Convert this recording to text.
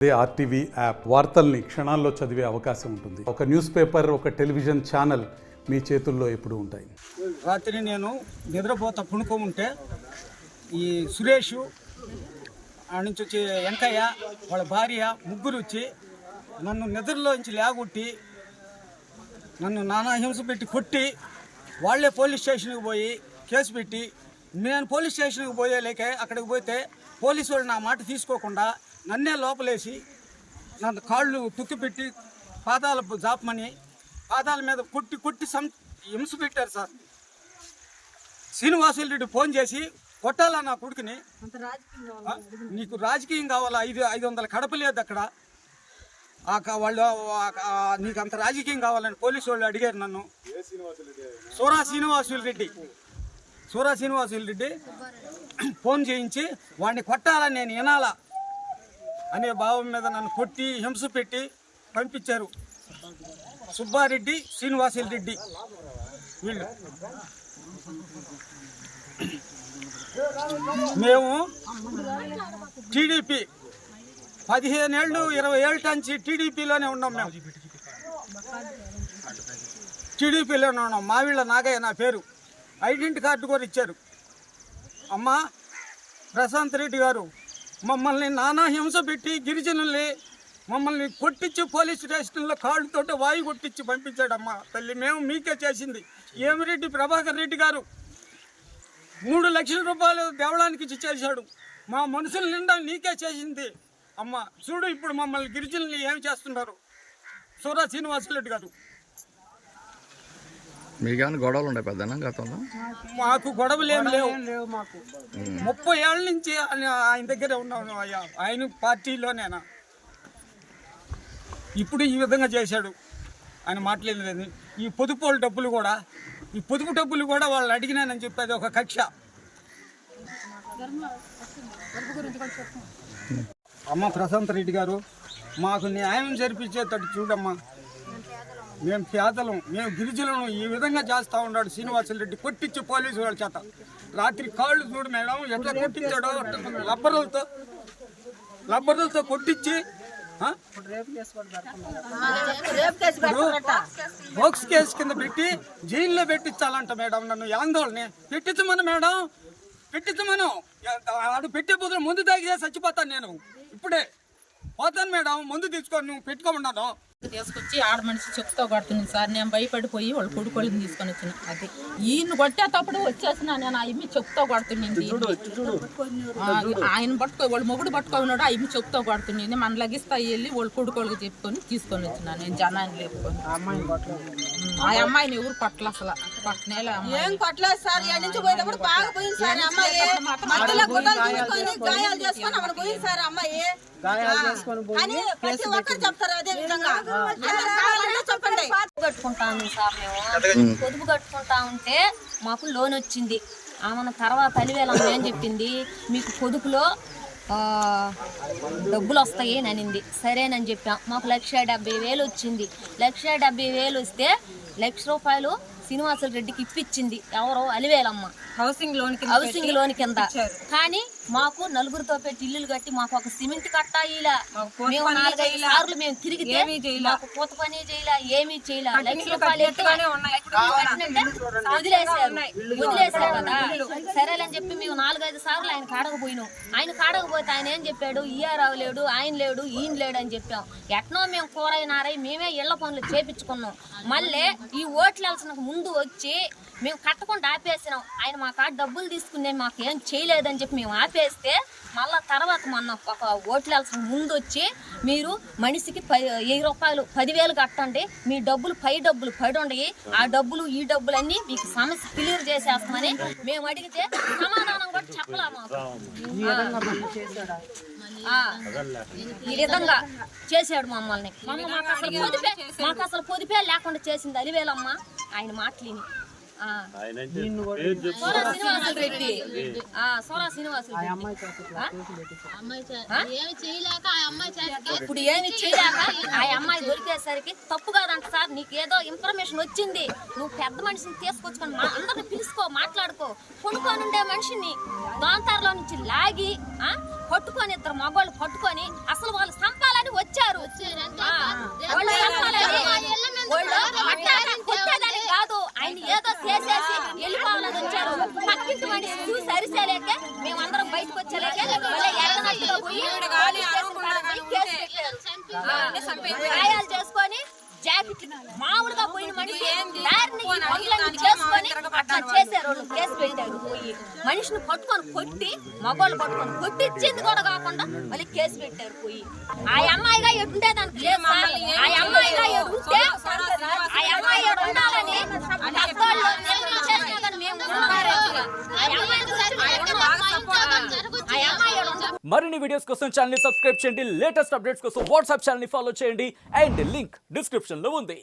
RTV app వార్తల్ని క్షణాల్లో చదివే అవకాశం ఉంటుంది. ఒక న్యూస్ పేపర్, ఒక టెలివిజన్ ఛానల్ మీ చేతుల్లో ఎప్పుడూ ఉంటాయి. రాత్రి నేను నిద్రపోతా పుణుకోముంటే ఈ సురేష్ ఆ నుంచి వచ్చి వెంకయ్య వాళ్ళ భార్య ముగ్గురు వచ్చి నన్ను నిద్రలోంచి లేగొట్టి నన్ను నానా హింస పెట్టి కొట్టి వాళ్ళే పోలీస్ స్టేషన్కి పోయి కేసు పెట్టి నేను పోలీస్ స్టేషన్కి పోయేలేకే అక్కడికి పోతే పోలీసు వాళ్ళు నా మాట తీసుకోకుండా నన్నే లోపలేసి నన్ను కాళ్ళు తుక్కిపెట్టి పాదాల జాపమని పాదాల మీద కొట్టి హింస పెట్టారు సార్. శ్రీనివాసులు రెడ్డి ఫోన్ చేసి కొట్టాలా నా కొడుకుని, నీకు రాజకీయం కావాలా, 500 కడప లేదు అక్కడ, వాళ్ళు నీకు అంత రాజకీయం కావాలని పోలీసు వాళ్ళు అడిగారు నన్ను. సూరా శ్రీనివాసులు రెడ్డి ఫోన్ చేయించి వాడిని కొట్టాలని నేను వినాలా అనే భావం మీద నన్ను కొట్టి హింస పెట్టి పంపించారు. సుబ్బారెడ్డి, శ్రీనివాసులు రెడ్డి వీళ్ళు. మేము టీడీపీ 15 ఏళ్ళు 20 ఏళ్ళ నుంచి టీడీపీలోనే ఉన్నాం. మేము టీడీపీలోనే ఉన్నాం. మావిళ్ళ నాగయ్య నా పేరు. ఐడెంటిటీ కార్డు కూడా ఇచ్చారు. అమ్మ ప్రశాంత్ రెడ్డి గారు మమ్మల్ని నానా హింస పెట్టి గిరిజనుల్ని మమ్మల్ని కొట్టించి పోలీస్ స్టేషన్లో కాళ్ళతో వాయు కొట్టించి పంపించాడమ్మా తల్లి. మేము మీకే చేసింది. ఏమిరెడ్డి ప్రభాకర్ రెడ్డి గారు 3 లక్షల రూపాయలు దేవడానికి ఇచ్చి చేశాడు. మా మనుషుల నిండా నీకే చేసింది అమ్మ. చూడు ఇప్పుడు మమ్మల్ని గిరిజనుల్ని ఏమి చేస్తున్నారు. సూరా శ్రీనివాసరెడ్డి గారు. మీకేమైనా గొడవలు ఉండే పెద్దనా గతంలో? మాకు గొడవలు ఏమి లేవు. 30 ఏళ్ళ నుంచి ఆయన దగ్గరే ఉన్నాను అయ్యా. ఆయన పార్టీలోనేనా ఇప్పుడు ఈ విధంగా చేశాడు. ఆయన మాట్లాడలేదు. ఈ పొదుపు డబ్బులు కూడా వాళ్ళు అడిగినానని చెప్పేది ఒక కక్ష. అమ్మ ప్రశాంత్ రెడ్డి గారు మాకు న్యాయం జరిపించేటట్టు చూడమ్మా. మేము పేదలం, మేము గిరిజనులను ఈ విధంగా చేస్తూ ఉన్నాడు శ్రీనివాసులు రెడ్డి కొట్టించి పోలీసు వాళ్ళ చేత. రాత్రి కాళ్ళు చూడు మేడం ఎట్లా కొట్టించాడో, లబ్బర్లతో కొట్టించి బోక్స్ కేసు కింద పెట్టి జైల్లో పెట్టించాలంట మేడం. నన్ను ఆందోళన పెట్టించమను మేడం, పెట్టించమను. ఆడు పెట్టే బదులు ముందు తాగితే చచ్చిపోతాను నేను. ఇప్పుడే పోతాను మేడం, ముందు తీసుకొని నువ్వు పెట్టుకోమన్నాను. తీసుకొచ్చి ఆడ మనిషి చెప్తా కొడుతుంది సార్. నేను భయపడిపోయి వాళ్ళ కొడుకోళ్ళని తీసుకొని వచ్చిన. అది ఈయన కొట్టేటప్పుడు వచ్చేసిన నేను ఆ ఇమ్మి చెప్తా కొడుతుంది. ఆయన వాళ్ళ మొగుడు పట్టుకున్నాడు. ఆ ఇమ్మి చెప్తా కొడుతుంది. మన లగిస్తా వెళ్ళి వాళ్ళ కొడుకోళ్ళకి చెప్పుకొని తీసుకొని వచ్చిన. నేను జనాన్ని లేపుకొని ఆ అమ్మాయిని ఎవరు కొట్టలు అసలు పట్టనేలే. ఏం కొట్టలేదు సార్. ఎక్కడి నుంచి పోయేటప్పుడు బాగా పోయింది సార్. అమ్మాయి మధ్యలో గుడ్డలు తీసుకొని గాయాలు చేసుకొని అక్కడ పోయింది సార్. అమ్మాయి అని ప్రతి ఒక్కరు చెప్తారు అదే విధంగా. చెప్పండి. కట్టుకుంటాము సార్. మేము పొదుపు కట్టుకుంటా ఉంటే మాకు లోన్ వచ్చింది. ఆమె తర్వాత 10,000 ఏం చెప్పింది, మీకు పొదుపులో డబ్బులు వస్తాయి అని అనింది. సరేనని చెప్పాం. మాకు 1,70,000 వచ్చింది. 1,70,000 వస్తే 1,00,000 రూపాయలు శ్రీనివాసులు రెడ్డికి ఇప్పించింది. ఎవరో అలివేలమ్మ హౌసింగ్ లోన్ కింద. కానీ మాకు నలుగురితో పెట్టి ఇల్లులు కట్టి మాకు ఒక సిమెంట్ కట్టా ఇలా మేము 4-5 సార్లు మేము తిరిగితే మాకు పూత పని చేయలే, ఏమీ చేయలే. 1,00,000 రూపాయలు వదిలేసారు కదా. సరేలని చెప్పి మేము 4-5 సార్లు ఆయన కాడకపోయినాం. ఆయన కాడకపోతే ఆయన ఏం చెప్పాడు, ఈఆర్ఆవు లేడు, ఆయన లేడు, ఈయన లేడు అని చెప్పాం. ఎట్నో మేము కూరైనారై మేమే ఇళ్ల పనులు చేపించుకున్నాం. మళ్ళీ ఈ ఓట్లు వెళ్ళసిన ముందు వచ్చి మేము కట్టకుండా ఆపేసినాం. ఆయన మా కాడ డబ్బులు తీసుకునే మాకేం చేయలేదని చెప్పి మేము ఆపేస్తే మళ్ళా తర్వాత మొన్న ఒక ఓట్లు వెళ్ళసిన ముందు వచ్చి మీరు మనిషికి 1,000 రూపాయలు 10,000 కట్టండి, మీ డబ్బులు పడి ఉండయి, ఆ డబ్బులు ఈ డబ్బులు అన్నీ మీకు సమస్య క్లియర్ చేసేస్తామని మేము అడిగితే సమాధానం కూడా చెప్పలా మాకు. ఈ విధంగా చేశాడు మమ్మల్ని. మాకు అసలు పొదిపే లేకుండా చేసింది అలివేలమ్మ. ఆయన మాటలిని సూరా శ్రీనివాసులు రెడ్డి ఏమి చేయలేక ఆ అమ్మాయి చేతికి ఇప్పుడు ఏమి చేయలేక ఆ అమ్మాయి దొరికేసరికి తప్పు కాదంట సార్, నీకు ఏదో ఇన్ఫర్మేషన్ వచ్చింది, నువ్వు పెద్ద మనిషిని తీసుకొచ్చుకొని అందరిని పిలుచుకో, మాట్లాడుకో. కొనుక్కొని ఉండే మనిషిని దోంతారులో నుంచి లాగి పట్టుకొని, ఇద్దరు మగవాళ్ళు పట్టుకొని అసలు వాళ్ళు సంపాలని వచ్చారు. వాళ్ళు కొట్టేదానికి కాదు, ఆయన ఏదో చేసేసి వెళ్ళిపోవాలని వచ్చారు. పక్కింటి మనిషి చూసి అరిసేలేకే మేమందరం బయటకు వచ్చేలేకే ఎర్రనట్టుగా పోయి కేసు పెట్టారు. గాయాలు చేసుకొని జాకెట్లు మామూలుగా పోయిన మనిషి దారిని చేసుకొని అట్లా చేశారు. వాళ్ళు కేసు పెట్టారు. పోయి మనిషిని పట్టుకొని కొట్టి, మగవాళ్ళు పట్టుకొని కొట్టిచ్చింది కూడా కాకుండా మళ్ళీ కేసు పెట్టారు. పోయి ఆ అమ్మాయిగా ఎటుంటే దానికి లేదు సార్. ఆ అమ్మాయిగా ఎడుంటే ఆ అమ్మాయి ఎడు ఉండాలని మరిన్ని వీడియోస్ కోసం ఛానల్ ని సబ్స్క్రైబ్ చేయండి. లేటెస్ట్ అప్డేట్స్ కోసం వాట్సాప్ ఛానల్ ని ఫాలో చేయండి. అండ్ లింక్ డిస్క్రిప్షన్ లో ఉంది.